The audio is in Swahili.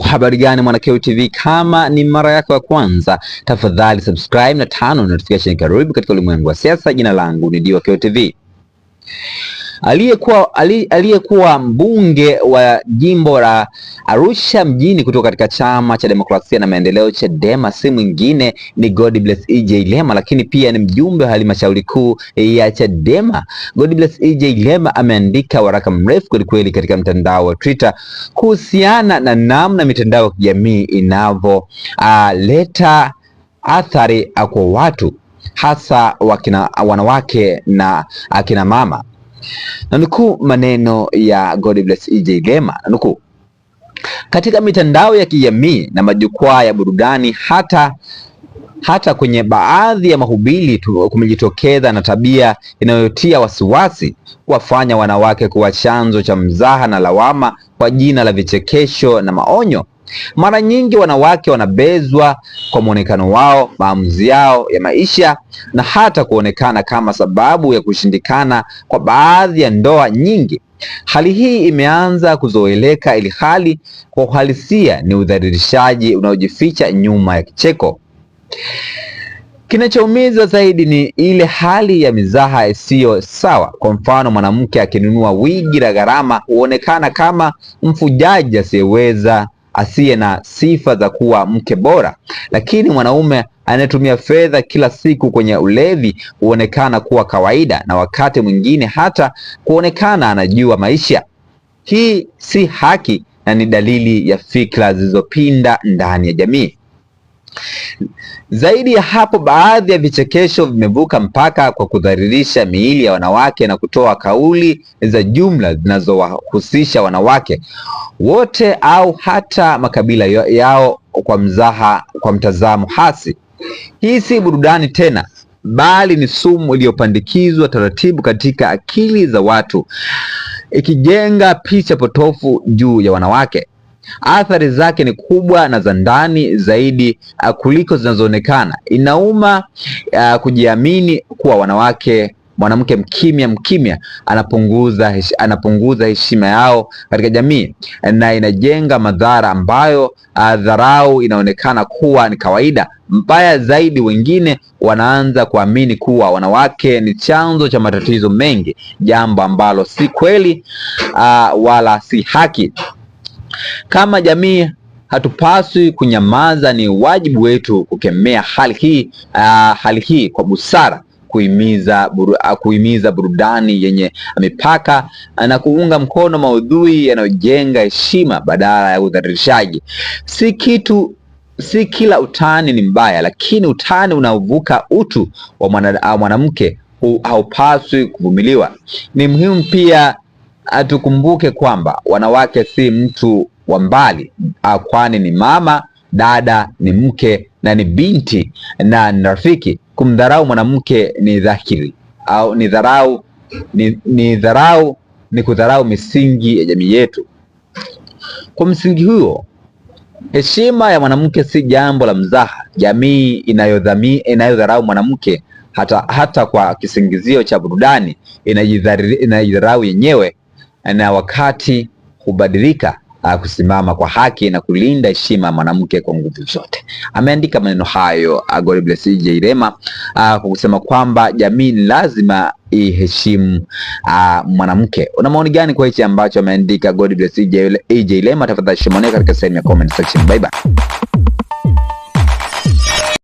Habari gani mwana TV, kama ni mara yako ya kwanza tafadhali subscribe na turn on notification. Karibu katika ulimwengu wa siasa. Jina langu ni Diwa TV. Aliyekuwa mbunge wa jimbo la Arusha mjini kutoka katika chama cha demokrasia na maendeleo Chadema si mwingine ni Godbless EJ Lema, lakini pia ni mjumbe wa halmashauri kuu ya Chadema. Godbless EJ Lema ameandika waraka mrefu kweli katika mtandao wa Twitter kuhusiana na namna mitandao ya kijamii inavyoleta athari kwa watu, hasa wanawake na akina mama. Nanukuu maneno ya Godbless EJ Lema, nanukuu: katika mitandao ya kijamii na majukwaa ya burudani, hata kwenye baadhi ya mahubiri kumejitokeza na tabia inayotia wasiwasi, kuwafanya wanawake kuwa chanzo cha mzaha na lawama kwa jina la vichekesho na maonyo. Mara nyingi wanawake wanabezwa kwa muonekano wao, maamuzi yao ya maisha, na hata kuonekana kama sababu ya kushindikana kwa baadhi ya ndoa nyingi. Hali hii imeanza kuzoeleka, ili hali kwa uhalisia ni udhalilishaji unaojificha nyuma ya kicheko. Kinachoumiza zaidi ni ile hali ya mizaha isiyo sawa. Kwa mfano, mwanamke akinunua wigi la gharama huonekana kama mfujaji asiye na sifa za kuwa mke bora, lakini mwanaume anayetumia fedha kila siku kwenye ulevi huonekana kuwa kawaida, na wakati mwingine hata kuonekana anajua maisha. Hii si haki na ni dalili ya fikra zilizopinda ndani ya jamii. Zaidi ya hapo, baadhi ya vichekesho vimevuka mpaka kwa kudhalilisha miili ya wanawake na kutoa kauli za jumla zinazowahusisha wanawake wote au hata makabila yao kwa mtazamo hasi. Hii si burudani tena, bali ni sumu iliyopandikizwa taratibu katika akili za watu, ikijenga picha potofu juu ya wanawake. Athari zake ni kubwa na za ndani zaidi kuliko zinazoonekana. Inauma kujiamini kuwa mwanamke mkimya anapunguza heshima yao katika jamii, na inajenga madhara ambayo dharau inaonekana kuwa ni kawaida. Mbaya zaidi, wengine wanaanza kuamini kuwa wanawake ni chanzo cha matatizo mengi, jambo ambalo si kweli wala si haki. Kama jamii hatupaswi kunyamaza. Ni wajibu wetu kukemea hali hii kwa busara, kuhimiza burudani yenye mipaka na kuunga mkono maudhui yanayojenga heshima badala ya udhalilishaji. Si kila utani ni mbaya, lakini utani unaovuka utu wa mwanamke haupaswi kuvumiliwa. Ni muhimu pia tukumbuke kwamba wanawake si mtu wa mbali, kwani ni mama, dada, ni mke na ni binti na ni rafiki. Kumdharau mwanamke ni dhahiri au ni kudharau misingi ya jamii yetu. Kwa msingi huo, heshima ya mwanamke si jambo la mzaha. Jamii inayodharau mwanamke hata kwa kisingizio cha burudani inajidharau yenyewe, na wakati hubadilika kusimama kwa haki na kulinda heshima ya mwanamke kwa nguvu zote. Ameandika maneno hayo Godbless EJ Lema kwa kusema kwamba jamii lazima iheshimu mwanamke. Una maoni gani kwa hichi ambacho ameandika Godbless EJ Lema? Tafadhali shomone katika sehemu ya comment section. Bye bye.